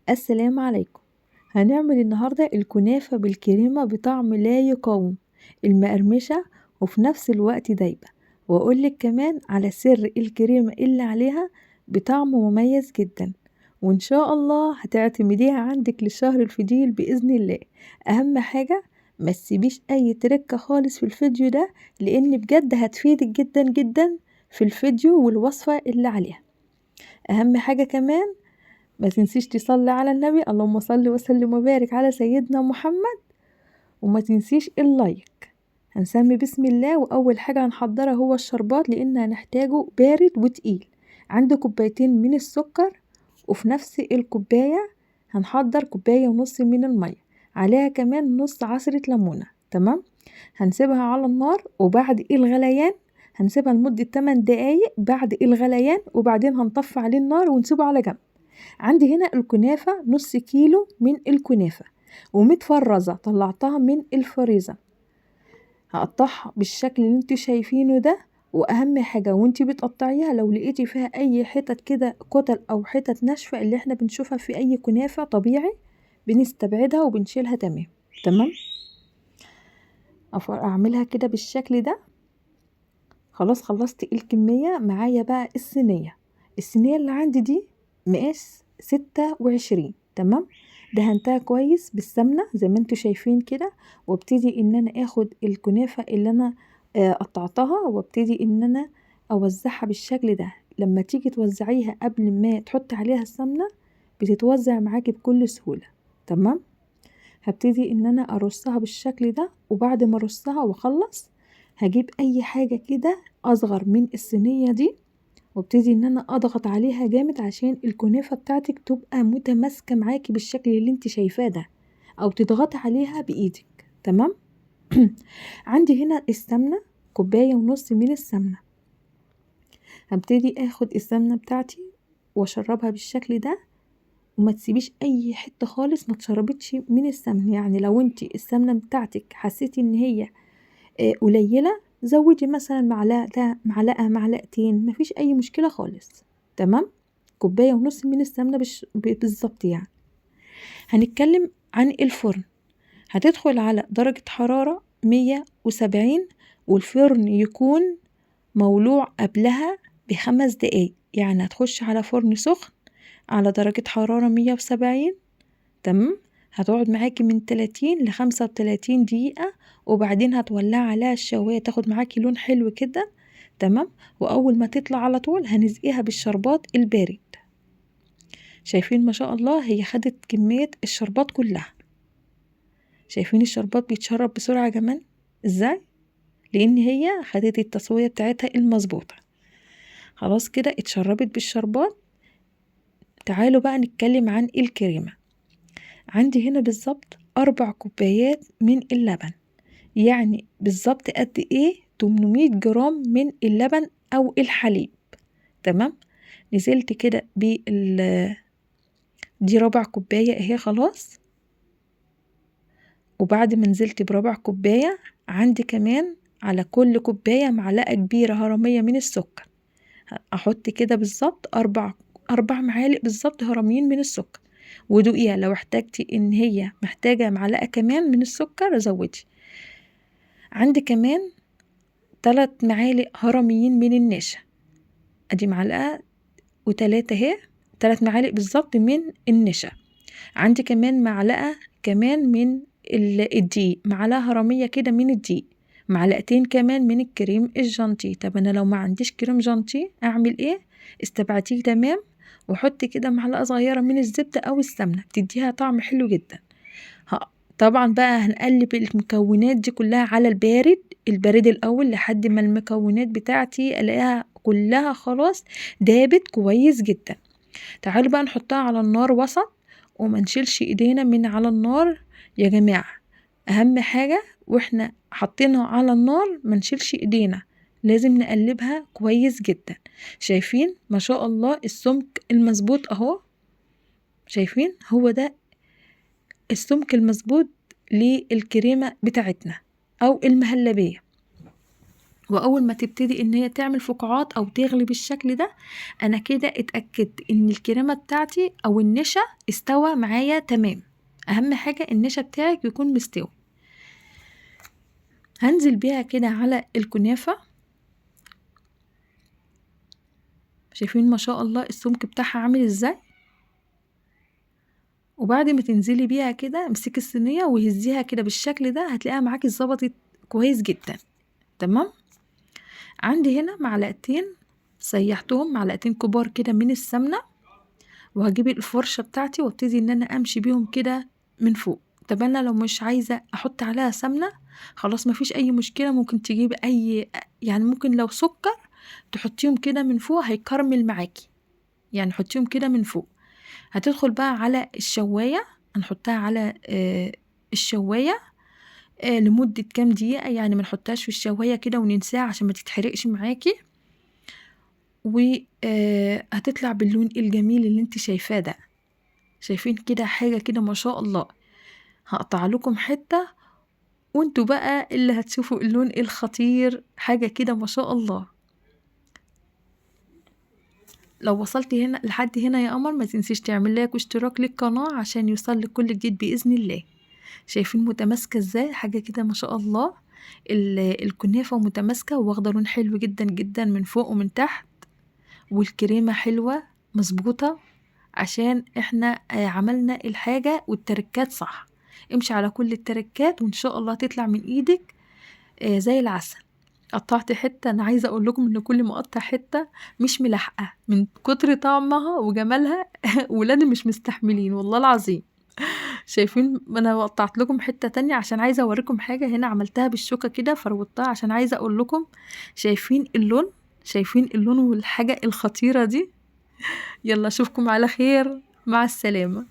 السلام عليكم. هنعمل النهاردة الكنافة بالكريمة بطعم لا يقاوم، المقرمشة وفي نفس الوقت دايبة، وأقولك كمان على سر الكريمة اللي عليها بطعم مميز جدا، وإن شاء الله هتعتمديها عندك للشهر الفضيل بإذن الله. أهم حاجة ما تسيبيش أي تركة خالص في الفيديو ده، لأن بجد هتفيدك جدا جدا في الفيديو والوصفة اللي عليها. أهم حاجة كمان ما تنسيش تصلي على النبي، اللهم صل وسلم وبارك على سيدنا محمد، وما تنسيش اللايك. هنسمي بسم الله، واول حاجة هنحضرها هو الشربات، لان هنحتاجه بارد وتقيل. عندي كوبايتين من السكر، وفي نفس الكوباية هنحضر كوباية ونص من المية، عليها كمان نص عصرة ليمونة. تمام. هنسيبها على النار، وبعد الغليان هنسيبها لمدة 8 دقايق بعد الغليان، وبعدين هنطفي عليه النار ونسيبه على جنب. عندي هنا الكنافة نص كيلو من الكنافة ومتفرزة، طلعتها من الفريزر. هقطعها بالشكل اللي انتوا شايفينه ده، واهم حاجة وانتي بتقطعيها لو لقيتي فيها اي حتت كده كتل او حتت ناشفة اللي احنا بنشوفها في اي كنافة طبيعي، بنستبعدها وبنشيلها. تمام. اعملها كده بالشكل ده. خلاص خلصت الكمية. معايا بقى الصينية اللي عندي دي مقاس 26. تمام. دهنتها كويس بالسمنة زي ما انتوا شايفين كده، وابتدي ان انا اخد الكنافة اللي انا قطعتها، وابتدي ان انا اوزعها بالشكل ده. لما تيجي توزعيها قبل ما تحط عليها السمنة بتتوزع معاكي بكل سهولة. تمام. هبتدي ان انا ارصها بالشكل ده، وبعد ما ارصها واخلص هجيب اي حاجة كده اصغر من الصينية دي، وابتدي ان انا اضغط عليها جامد عشان الكنافة بتاعتك تبقى متماسكة معاكي بالشكل اللي انت شايفاه ده، او تضغطي عليها بايدك. تمام. عندي هنا السمنة، كوباية ونص من السمنة. هبتدي اخد السمنة بتاعتي واشربها بالشكل ده، وما تسيبيش اي حتة خالص ما تشربتش من السمنة. يعني لو انت السمنة بتاعتك حسيتي ان هي قليلة، زودي مثلا معلقة معلقتين، مفيش اي مشكلة خالص. تمام. كوباية ونص من السمنة بالظبط يعني. هنتكلم عن الفرن. هتدخل على درجة حرارة 170، والفرن يكون مولوع قبلها ب5 دقايق. يعني هتخش على فرن سخن على درجة حرارة 170. تمام. هتقعد معاكي من 30 ل35 دقيقة، وبعدين هتولع عليها الشواية تاخد معاكي لون حلو كده. تمام. وأول ما تطلع على طول هنسقيها بالشربات البارد. شايفين ما شاء الله هي خدت كمية الشربات كلها. شايفين الشربات بيتشرب بسرعة كمان ازاي؟ لأن هي خدت التسوية بتاعتها المظبوطة. خلاص كده اتشربت بالشربات. تعالوا بقى نتكلم عن الكريمة. عندي هنا بالظبط 4 كوبايات من اللبن، يعني بالظبط قد ايه 800 جرام من اللبن او الحليب. تمام. نزلت كده دي ربع كوباية اهي خلاص. وبعد ما نزلت بربع كوباية عندي كمان على كل كوباية معلقة كبيرة هرمية من السكر. احط كده بالظبط 4 معالق بالظبط هرميين من السكر، ودوقيها لو احتاجتي ان هي محتاجة معلقة كمان من السكر زودي. عندي كمان 3 معالق هرميين من النشا، ادي معلقة و3 اهي، 3 معالق بالظبط من النشا. عندي كمان معلقة كمان من الدقيق، معلقة هرمية كده من الدقيق، معلقتين كمان من الكريم الجانتي. طب انا لو ما عنديش كريم جانتي اعمل ايه؟ استبعتيه. تمام. وحط كده معلقة صغيرة من الزبدة او السمنة، بتديها طعم حلو جدا. طبعا بقى هنقلب المكونات دي كلها على البارد الاول لحد ما المكونات بتاعتي الاقيها كلها خلاص دابت كويس جدا. تعالوا بقى نحطها على النار وسط، وما نشيلش ايدينا من على النار يا جماعة. اهم حاجة واحنا حاطينها على النار ما نشيلش ايدينا، لازم نقلبها كويس جدا. شايفين ما شاء الله السمك المظبوط اهو؟ شايفين هو ده السمك المظبوط للكريمة بتاعتنا او المهلبية. واول ما تبتدي ان هي تعمل فقاعات او تغلي بالشكل ده، انا كده اتأكدت ان الكريمة بتاعتي او النشا استوى معايا تمام. اهم حاجة النشا بتاعك يكون مستوي. هنزل بيها كده على الكنافة. شايفين ما شاء الله السمك بتاعها عامل ازاي؟ وبعد ما تنزلي بيها كده امسكي الصينية وهزيها كده بالشكل ده، هتلاقيها معاكي اتظبطت كويس جدا. تمام. عندي هنا معلقتين سيحتهم، معلقتين كبار كده من السمنة، وهجيب الفرشة بتاعتي وابتدي ان انا امشي بيهم كده من فوق. طب انا لو مش عايزة احط عليها سمنة خلاص مفيش اي مشكلة، ممكن تجيب اي، يعني ممكن لو سكر تحطيهم كده من فوق هيكرمل معاكي، يعني حطيهم كده من فوق. هتدخل بقى على الشواية، هنحطها على الشواية لمدة كام دقيقة، يعني ما نحطهاش في الشواية كده وننساها عشان ما تتحرقش معاكي. وهتطلع باللون الجميل اللي انت شايفاه ده. شايفين كده حاجة كده ما شاء الله. هقطع لكم حتة وانتوا بقى اللي هتشوفوا اللون الخطير، حاجة كده ما شاء الله. لو وصلتي هنا لحد هنا يا قمر ما تنسيش تعمل لايك واشتراك للقناة عشان يوصلك كل جديد بإذن الله. شايفين متماسكة ازاي؟ حاجة كده ما شاء الله. الكنافة متماسكة واخدة لون حلو جدا جدا من فوق ومن تحت، والكريمة حلوة مظبوطة، عشان احنا عملنا الحاجة والتركات صح. امشي على كل التركات وان شاء الله تطلع من ايدك زي العسل. قطعت حتة، انا عايزة اقول لكم ان كل ما اقطع حتة مش ملحقة من كتر طعمها وجمالها ولادي مش مستحملين والله العظيم. شايفين انا قطعت لكم حتة تانية عشان عايزة اوريكم حاجة هنا عملتها بالشوكة كده فروتها عشان عايزة اقول لكم. شايفين اللون؟ شايفين اللون والحاجة الخطيرة دي؟ يلا اشوفكم على خير، مع السلامة.